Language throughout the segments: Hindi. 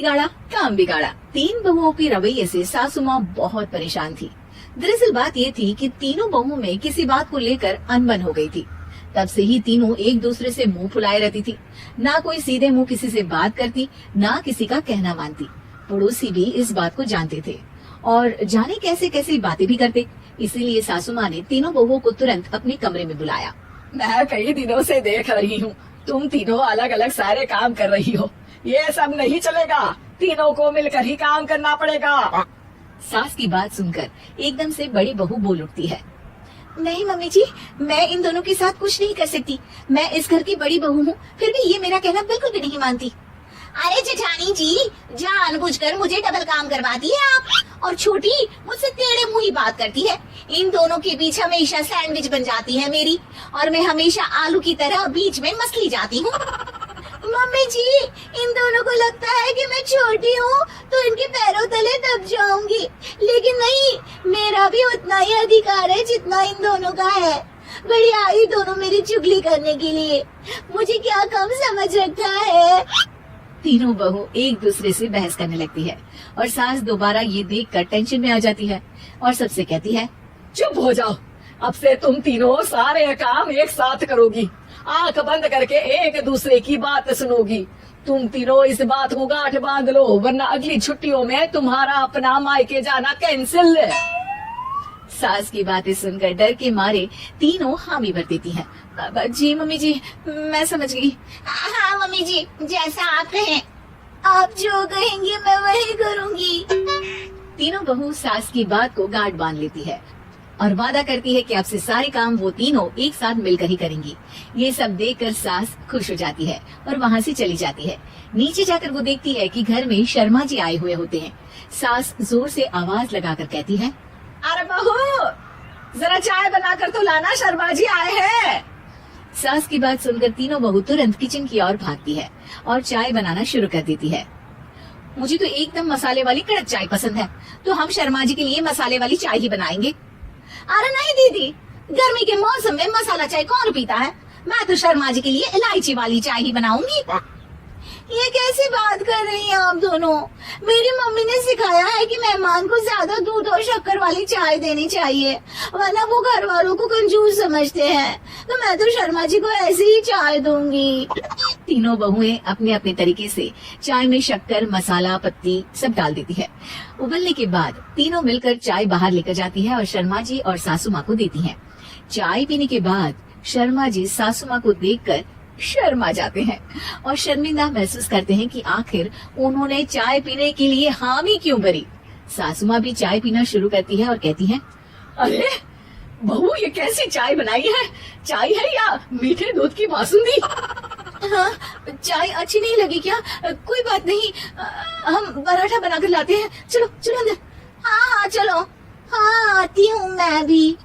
बिगाड़ा काम बिगाड़ा। तीन बहुओं के रवैये से सासू माँ बहुत परेशान थी। दरअसल बात ये थी कि तीनों बहुओं में किसी बात को लेकर अनबन हो गई थी। तब से ही तीनों एक दूसरे से मुंह फुलाए रहती थी। ना कोई सीधे मुंह किसी से बात करती, ना किसी का कहना मानती। पड़ोसी भी इस बात को जानते थे और जाने कैसे कैसे बातें भी करते। इसीलिए सासू माँ ने तीनों बहुओं को तुरंत अपने कमरे में बुलाया। मैं कई दिनों से देख रही हूँ, तुम तीनों अलग अलग सारे काम कर रही हो। ये सब नहीं चलेगा, तीनों को मिलकर ही काम करना पड़ेगा। सास की बात सुनकर एकदम से बड़ी बहू बोल उठती है। नहीं मम्मी जी, मैं इन दोनों के साथ कुछ नहीं कर सकती। मैं इस घर की बड़ी बहू हूँ, फिर भी ये मेरा कहना बिल्कुल भी नहीं मानती। अरे जेठानी जी, जानबूझकर मुझे डबल काम करवाती है आप। और छोटी मुझसे टेढ़े मुंह ही बात करती है। इन दोनों के बीच हमेशा सैंडविच बन जाती है मेरी, और मैं हमेशा आलू की तरह बीच में मसली जाती हूँ। मम्मी जी, इन दोनों को लगता है कि मैं छोटी हूँ तो इनके पैरों तले दब जाऊंगी, लेकिन नहीं, मेरा भी उतना ही अधिकार है जितना इन दोनों का है। बड़ी आई दोनों मेरी चुगली करने के लिए, मुझे क्या कम समझ रखा है। तीनों बहू एक दूसरे से बहस करने लगती है और सास दोबारा ये देखकर टेंशन में आ जाती है और सबसे कहती है, चुप हो जाओ, अब से तुम तीनों सारे काम एक साथ करोगी। आंख बंद करके एक दूसरे की बात सुनोगी। तुम तीनों इस बात को गांठ बांध लो, वरना अगली छुट्टियों में तुम्हारा अपना मायके जाना कैंसिल। सास की बातें सुनकर डर के मारे तीनों हामी भर देती हैं। जी मम्मी जी, मैं समझ गई। हाँ मम्मी जी, जैसा आप कहें, आप जो कहेंगी मैं वही करूंगी। तीनों बहू सास की बात को गांठ बांध लेती है और वादा करती है कि अब से सारे काम वो तीनों एक साथ मिलकर ही करेंगी। ये सब देखकर सास खुश हो जाती है और वहाँ से चली जाती है। नीचे जाकर वो देखती है कि घर में शर्मा जी आए हुए होते हैं। सास जोर से आवाज लगाकर कहती है, अरे बहू, जरा चाय बनाकर तो लाना, शर्मा जी आए हैं। सास की बात सुनकर तीनों बहू तुरंत किचन की ओर भागती है और चाय बनाना शुरू कर देती है। मुझे तो एकदम मसाले वाली कड़क चाय पसंद है, तो हम शर्मा जी के लिए मसाले वाली चाय ही बनाएंगे। अरे नहीं दीदी, गर्मी के मौसम में मसाला चाय कौन पीता है? मैं तो शर्मा जी के लिए इलायची वाली चाय ही बनाऊंगी। ये कैसी बात कर रही हैं आप दोनों? मेरी मम्मी ने सिखाया है कि मेहमान को ज्यादा दूध और शक्कर वाली चाय देनी चाहिए, वरना वो घर वालों को कंजूस समझते हैं। तो मैं तो शर्मा जी को ऐसी ही चाय दूंगी। तीनों बहुएं अपने अपने तरीके से चाय में शक्कर, मसाला, पत्ती सब डाल देती है। उबलने के बाद तीनों मिलकर चाय बाहर लेकर जाती है और शर्मा जी और सासू माँ को देती है। चाय पीने के बाद शर्मा जी सासू माँ को देखकर शर्मा जाते हैं और शर्मिंदा महसूस करते हैं कि आखिर उन्होंने चाय पीने के लिए हामी क्यों भरी। सासू माँ भी चाय पीना शुरू करती है और कहती है, अरे बहू, ये कैसी चाय बनाई है? चाय है या मीठे दूध की बासुंदी? हाँ, चाय अच्छी नहीं लगी क्या? कोई बात नहीं, हम पराठा बनाकर लाते हैं। चलो चलो अंदर। हाँ हाँ चलो। हाँ आती हूँ मैं भी।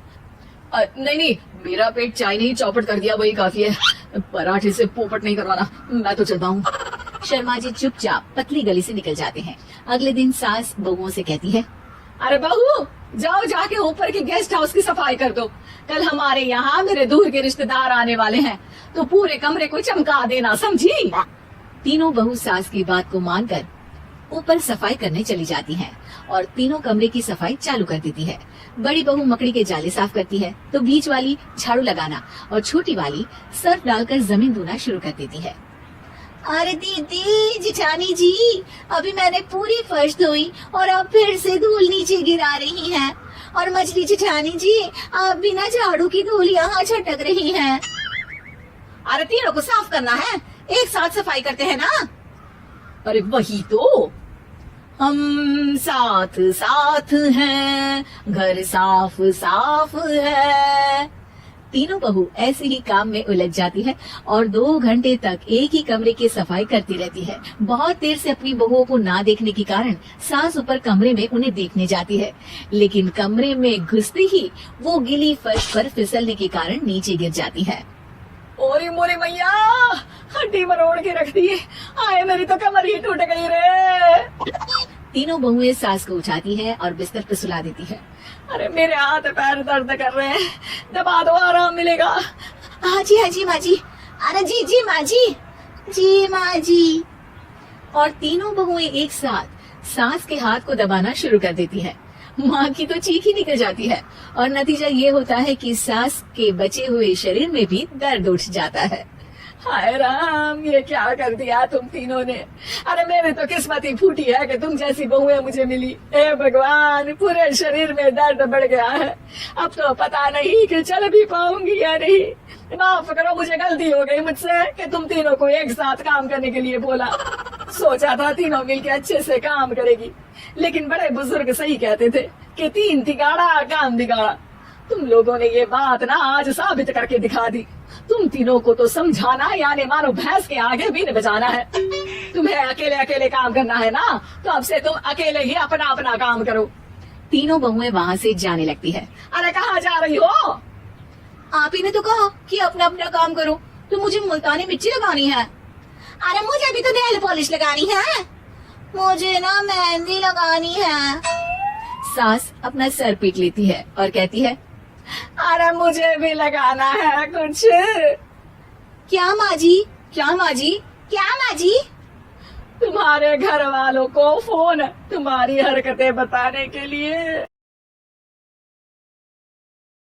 नहीं, मेरा पेट चाय नहीं चौपट कर दिया, वही काफी है। पराठे से पोपट नहीं करवाना, मैं तो चलता हूँ। शर्मा जी चुपचाप पतली गली से निकल जाते हैं। अगले दिन सास बहुओं से कहती है, अरे बहू, जाओ जाके ऊपर के गेस्ट हाउस की सफाई कर दो। कल हमारे यहाँ मेरे दूर के रिश्तेदार आने वाले हैं, तो पूरे कमरे को चमका देना, समझी? तीनों बहू सास की बात को मानकर ऊपर सफाई करने चली जाती हैं और तीनों कमरे की सफाई चालू कर देती है। बड़ी बहू मकड़ी के जाले साफ करती है, तो बीच वाली झाड़ू लगाना और छोटी वाली सर्फ डालकर जमीन धोना शुरू कर देती है। अरे दीदी, जिठानी जी, अभी मैंने पूरी फर्श धोई और अब फिर से धूल नीचे गिरा रही हैं। और मछली जिठानी जी, आप बिना झाड़ू की धूल यहाँ छटक रही हैं। अरे तीनों को साफ करना है, एक साथ सफाई करते हैं ना। अरे वही तो, हम साथ साथ हैं, घर साफ साफ है। तीनों बहू ऐसे ही काम में उलझ जाती है और 2 घंटे तक एक ही कमरे की सफाई करती रहती है। बहुत देर से अपनी बहुओं को ना देखने के कारण सास ऊपर कमरे में उन्हें देखने जाती है, लेकिन कमरे में घुसते ही वो गीली फर्श पर फिसलने के कारण नीचे गिर जाती है। ओरी मोरी मैया, हड्डी मरोड़ के रख दी। आए, मेरी तो कमर ही टूट गई रे। तीनों बहुएं सास को उठाती है और बिस्तर पर सुला देती है। अरे मेरे हाथ पैर दर्द कर रहे हैं, दबा दो, आराम मिलेगा। हाँ जी माँ जी। अरे जी माँ जी, जी माँ जी। और तीनों बहुएं एक साथ सास के हाथ को दबाना शुरू कर देती है। माँ की तो चीख ही निकल जाती है और नतीजा ये होता है कि सास के बचे हुए शरीर में भी दर्द उठ जाता है। हाय राम, ये क्या कर दिया तुम तीनों ने। अरे मेरी तो किस्मत ही फूटी है कि तुम जैसी बहुएं मुझे मिली। हे भगवान, पूरे शरीर में दर्द बढ़ गया है। अब तो पता नहीं कि चल भी पाऊंगी या नहीं। माफ करो, मुझे गलती हो गई मुझसे कि तुम तीनों को एक साथ काम करने के लिए बोला। सोचा था तीनों मिलके अच्छे से काम करेगी, लेकिन बड़े बुजुर्ग सही कहते थे कि तीन तिगाड़ा काम बिगाड़ा। तुम लोगों ने ये बात ना आज साबित करके दिखा दी। तुम तीनों को तो समझाना यानी मानो भैंस के आगे भी न बजाना है। तुम्हें अकेले अकेले काम करना है ना, तो अब से तुम अकेले ही अपना अपना काम करो। तीनों बहुएं वहाँ से जाने लगती है। अरे कहाँ जा रही हो? आप ही ने तो कहा कि अपना अपना काम करो, तो मुझे मुल्तानी मिर्ची लगानी है। अरे मुझे भी तो नेल पॉलिश लगानी है। मुझे ना मेहंदी लगानी है। सास अपना सर पीट लेती है और कहती है, अरे मुझे भी लगाना है कुछ। क्या माँ जी, क्या माँ जी, क्या माँ जी? तुम्हारे घर वालों को फोन तुम्हारी हरकतें बताने के लिए।